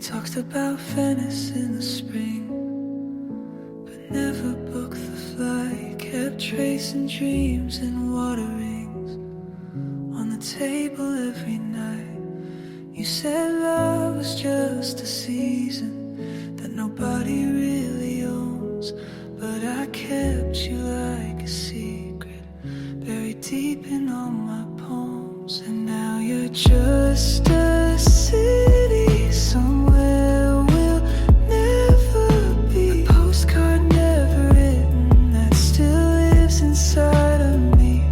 talked about Venice in the spring, but never booked the flight. Kept tracing dreams and water rings on the table every night. You said love was just a season that nobody really owns, but I kept you like a secret, buried deep in all my poems. And now you're just a city somewhere we'll never be, a postcard never written that still lives inside of me.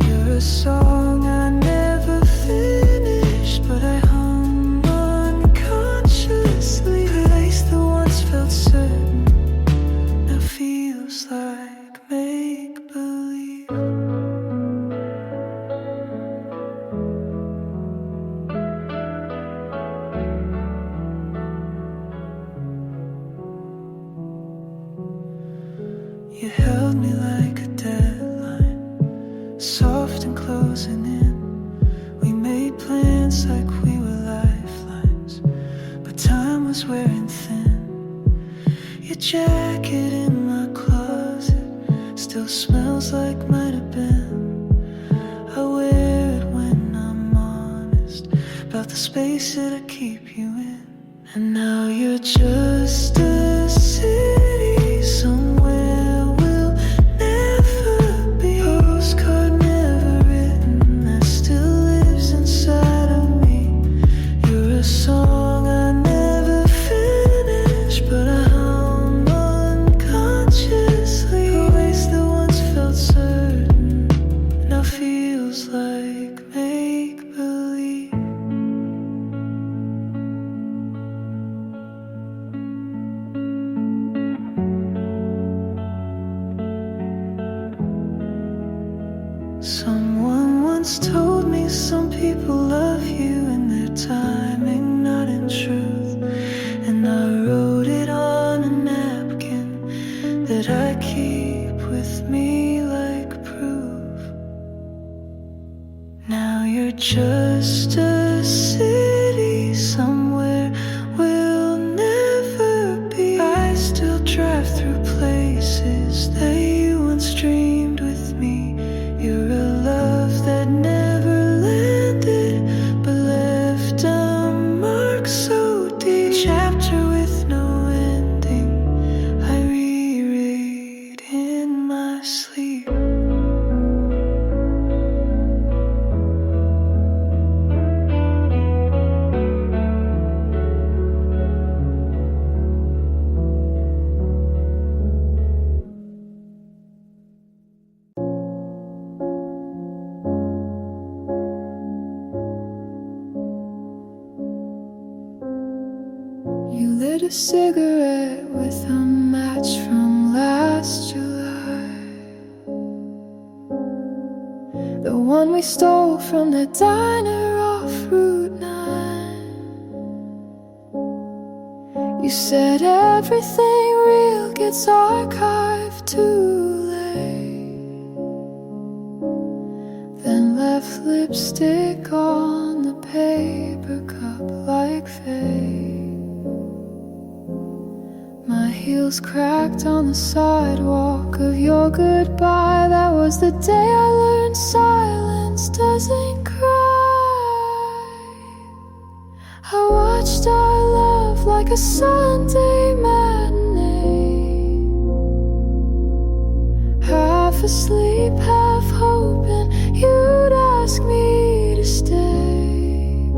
You're a song I never finished, but I hum unconsciously. A place that once felt certain now feels like make-believe. You held me like a deadline, soft and closing in. We made plans like we were lifelines, but time was wearing thin. Your jacket in my closet still smells like might have been. I wear it when I'm honest about the space that I keep you in. And now you're just a city somewhere we'll never be, a postcard never written that still lives inside of me. You're a song I never finished, but I hum unconsciously. A place that once felt certain now feels like make-believe. Someone once told me some people love you in their timing, not in truth. And I wrote it on a napkin that I keep with me like proof. Now you're just a city somewhere we'll never be. I still drive through places that you once dreamed with me. You're a love that never landed, but left a mark so deep. A chapter with no ending I reread in my sleep. You lit a cigarette with a match from last July, the one we stole from the diner off Route 9. You said everything real gets archived too late, then left lipstick on the paper cup like fate. My heels cracked on the sidewalk of your goodbye. That was the day I learned silence doesn't cry. I watched our love like a Sunday matinee, half asleep, half hoping you'd ask me to stay.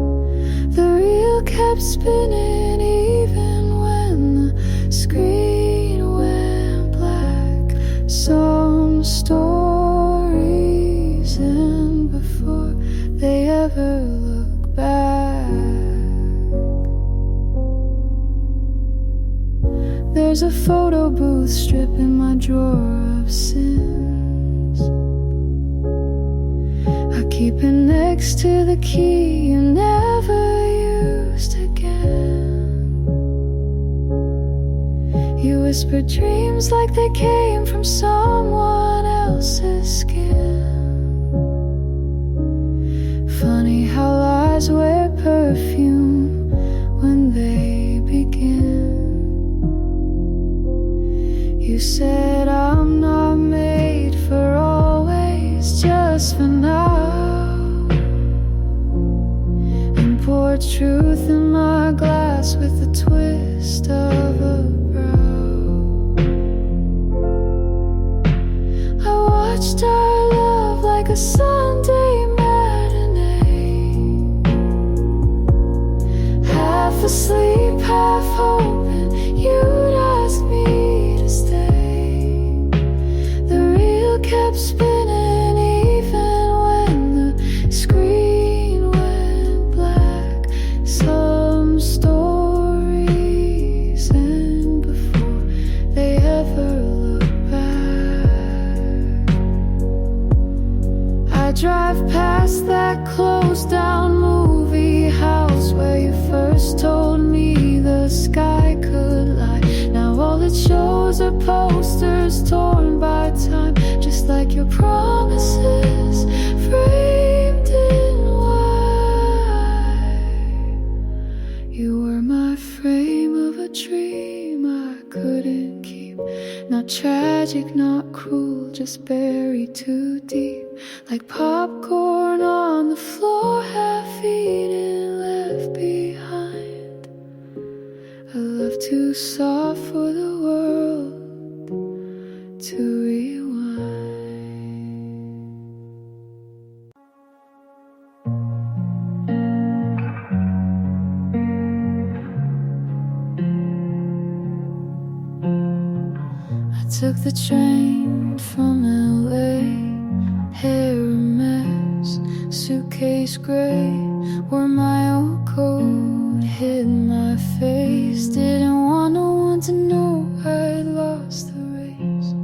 The reel kept spinning even when the screen went black. Some stories end before they ever look back. There's a photo booth strip in my drawer of sins. I keep it next to the key you never used again. You whispered dreams like they came from someone else's skin. Funny how lies wear perfume when they You said I'm not made for always, just for now, and poured truth in my glass with a twist of a brow. I watched our love like a Sunday matinee, half asleep, half hoping you'd ask me to stay. The reel kept spinning even when the screen went black. Some stories end before they ever look back. I drive past that closed down movie house where you first told me the sky could lie. Now all it shows are posters torn by time, just like your promises framed in white. You were my frame of a dream I couldn't keep. Not tragic, not cruel, just buried too deep, like popcorn on the floor, half eaten, left behind. A love too soft for the world to rewind. I took the train from LA, hair a mess, suitcase gray, wore my old coat, hid my face. Didn't want no one to know I'd lost the race.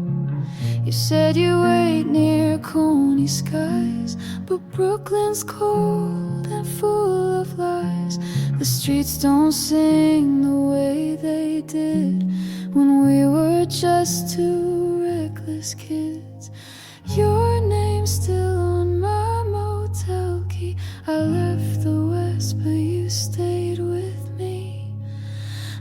You said you wait near Coney skies, but Brooklyn's cold and full of lies. The streets don't sing the way they did when we were just two reckless kids. Your name's still on my motel key. I left the West, but you stayed with me.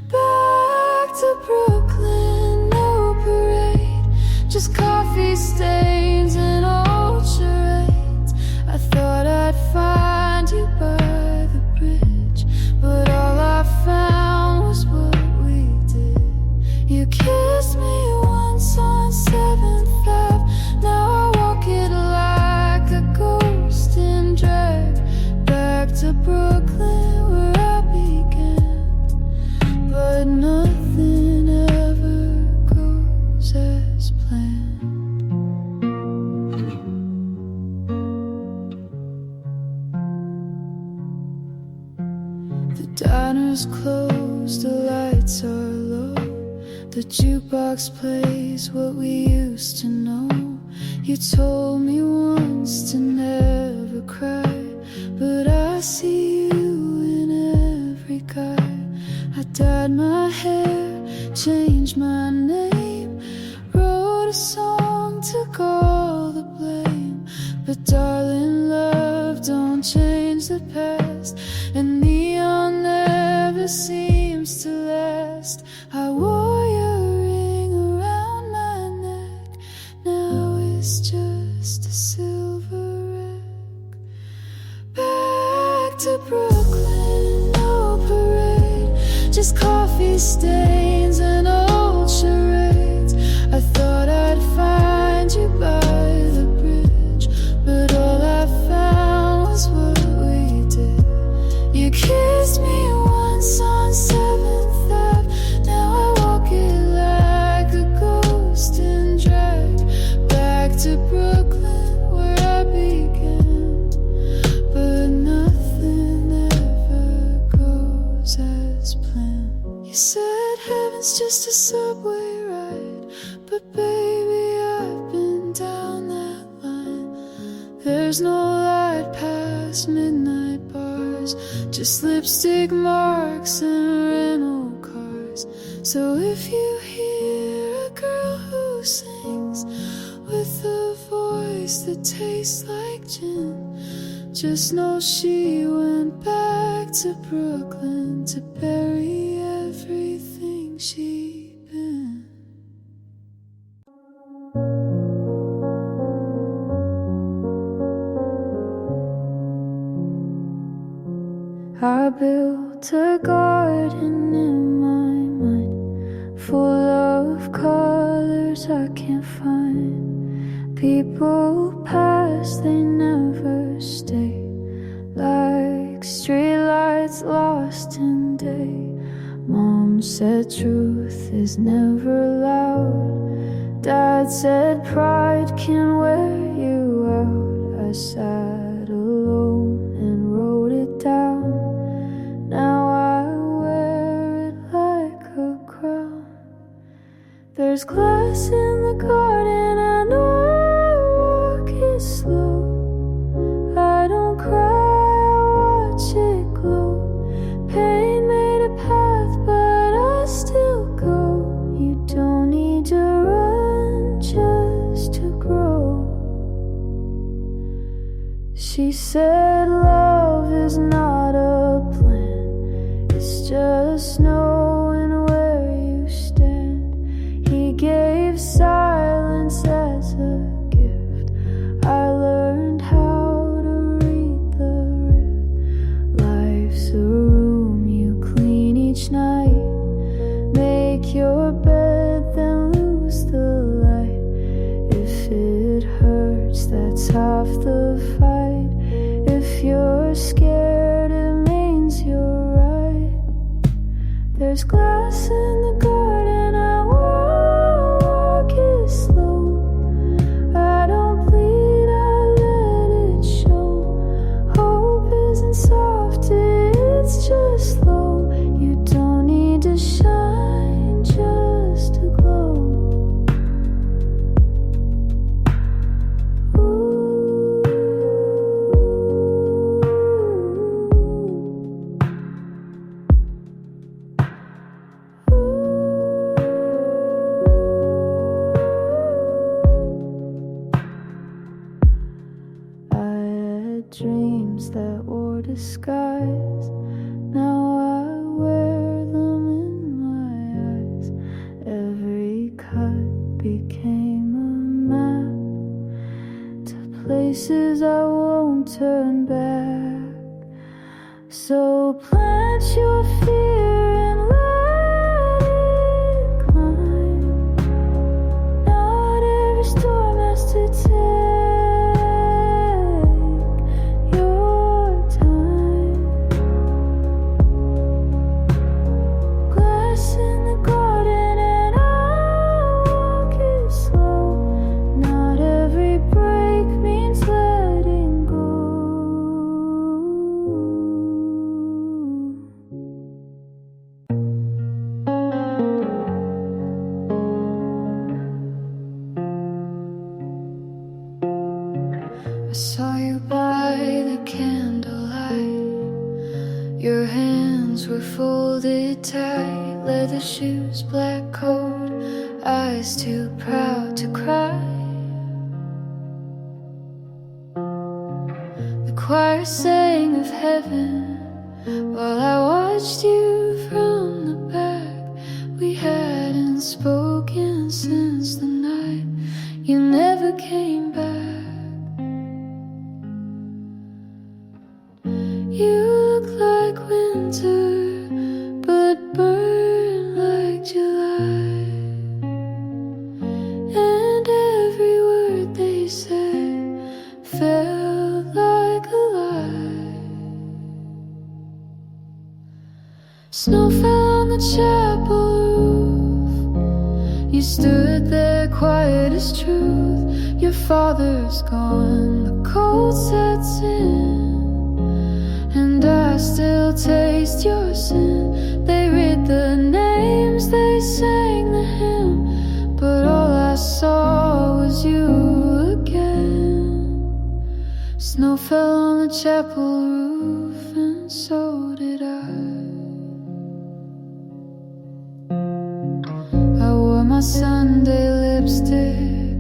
Back to Brooklyn, no parade, just coffee stains and old charades. I thought I'd find you by the bridge, but all I found was what we did. You kissed me once on 7th Ave, now I walk it like a ghost in drag. Back to Brooklyn where I began, but nothing ever goes as planned. The diner's closed, the lights are low, the jukebox plays what we used to know. You told me once to never cry, but I see you in every guy. I dyed my hair, changed my name, wrote a song, took all the blame. But darling, love don't change the past, and neon never seems to last. I wore your ring around my neck, now it's just a silver wreck. Back to Brooklyn, no parade, just coffee stains and old charades. I thought I'd find you by the bridge, but all I found was what we did. You kissed me once on 7th Ave, now I walk it like a ghost in drag. Back to Brooklyn where I began, but nothing ever goes as planned. You said heaven's just a subway ride, but baby, I've been down that line. There's no light past midnight bars, just lipstick marks and rental cars. So if you hear a girl who sings with a voice that tastes like gin, just know she went back to Brooklyn to bury everything she'd been. of colors I can't find. People pass, they never stay. Like streetlights lost in day. Mom said truth is never loud. Dad said pride can wear you out. I sat alone and wrote it down. Now I wear it like a crown. There's glass in the garden, I know I walk it slow. I don't cry, I watch it glow. Pain made a path, but I still go. You don't need to run just to grow. She said love is not a plan, it's just knowing where you stand. He gave silence as a gift. I learned how to read the rift. Life's a room you clean each night. Make your bed, then lose the light. If it hurts, that's half the fight. If you're scared, it means you're right. There's glass in the garden, I walk it slow. I don't bleed, I let it show. Hope isn't soft, it's just slow. You don't need to shine just to glow. I had dreams that wore disguise. Now I wear them in my eyes. Every cut became a map to places I won't turn back. So plant your fear and let it climb. Not every storm has to take your time. Glass in the garden and I walk it slow. Not every break means letting go. I saw you by the candlelight. Your hands were folded tight. Leather shoes, black coat, eyes too proud to cry. The choir sang of heaven while I watched you from the back. We hadn't spoken since the night you never came back. You look like winter, but burn like July. And every word they said felt like a lie. Snow fell on the chapel roof. You stood there quiet as truth. Your father's gone, the cold sets in. And I still taste your sin. They read the names, they sang the hymn, but all I saw was you again. Snow fell on the chapel roof, and so did I. I wore my Sunday lipstick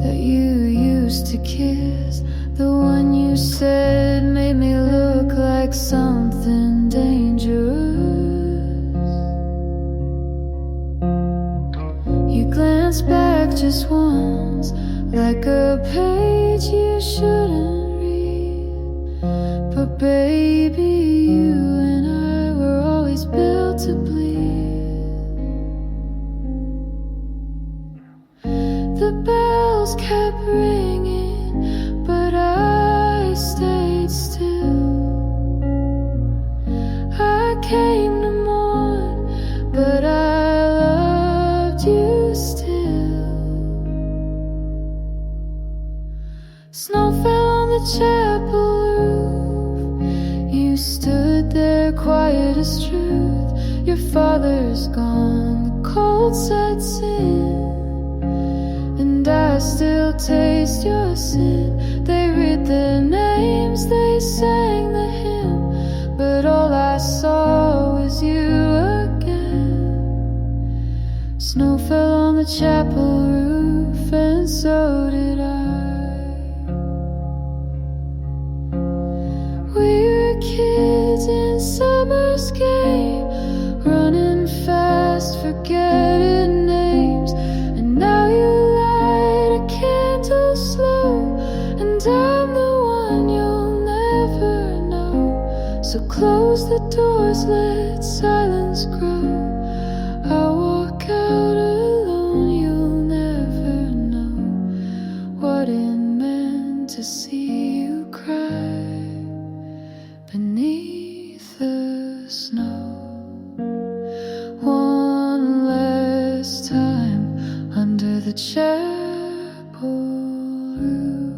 that you used to kiss. The one you said made me look like something dangerous. You glanced back just once, like a page you shouldn't read. But baby, you and I were always built to bleed. The bells kept ringing, but I stayed still. I came to mourn, but I loved you still. Snow fell on the chapel roof. You stood there quiet as truth. Your father's gone, the cold sets in, and I still taste your sin. They read their names, they sang the hymn, but all I saw was you again. Snow fell on the chapel roof, and so did I. We were kids in summer's game, running fast, forgetting names. And now you light a candle slow, and I'm the one you'll never know. So close the doors, let silence grow. I'll walk out alone, you'll never know what it meant to see you cry beneath the snow. One last time under the chapel roof.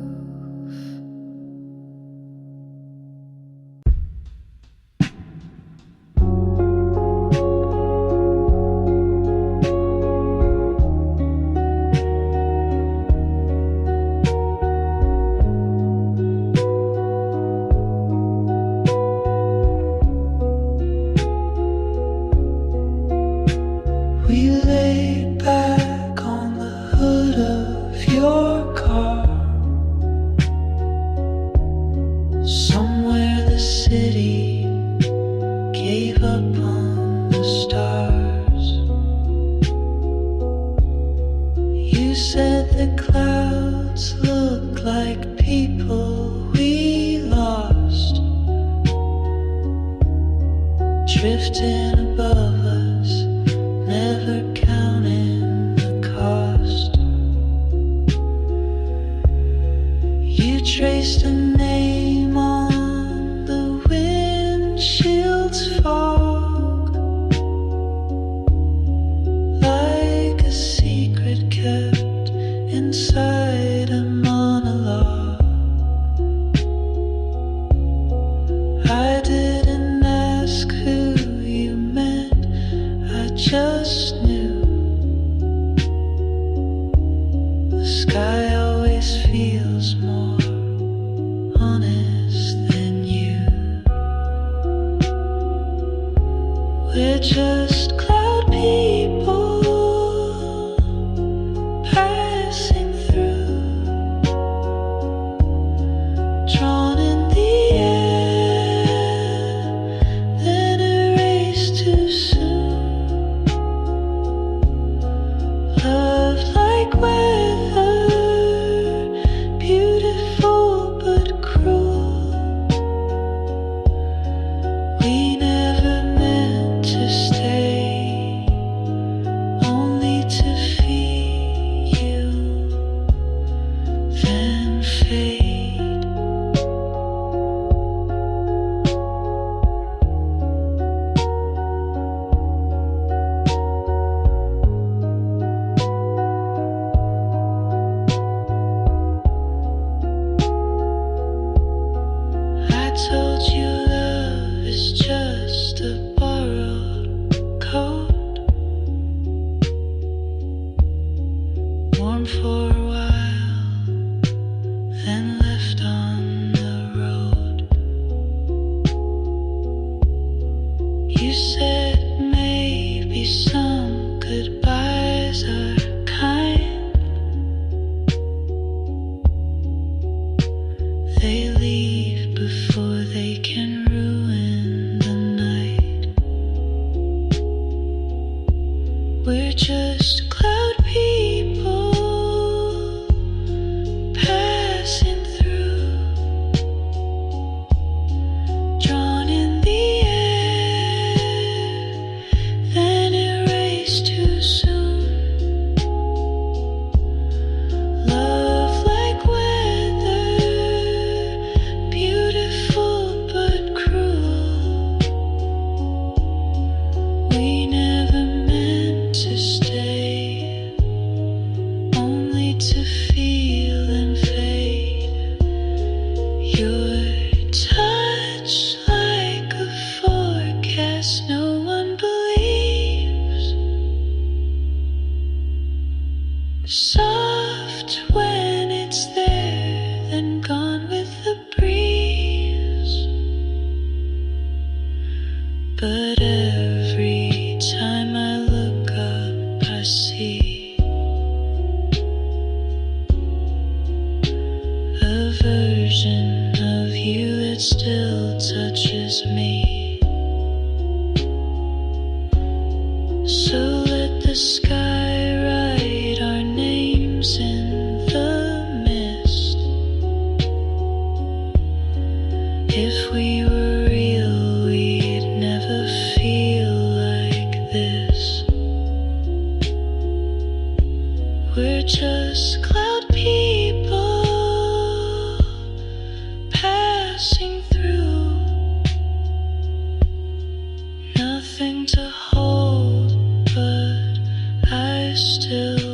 We laid back on the hood of your car. Somewhere the city gave up on the stars. You said the clouds look like people we lost, drifting above us, never counting the cost. You traced a name on the windshield's fog, like a secret kept inside a monologue. I didn't ask who you meant, I just knew. The sky always feels more honest than you. We're just cloud people passing through, drawn in the air, then erased too soon. Love like weather, beautiful but cruel. We never meant to stay, only to feel you, then fade. I told you love is just a borrowed coat, warm for a while, then left on the road. You said maybe some goodbyes are kind. They leave before they can ruin the night. We're just cloud people passing through, drawn in the air, then erased too soon. Soft when it's there, then gone with the breeze. But every time I look up, I see a version of you that still touches me. So let the sky write our names in the mist. If we were real, we'd never feel like this. We're just cloud people passing through. Nothing to hold, but I still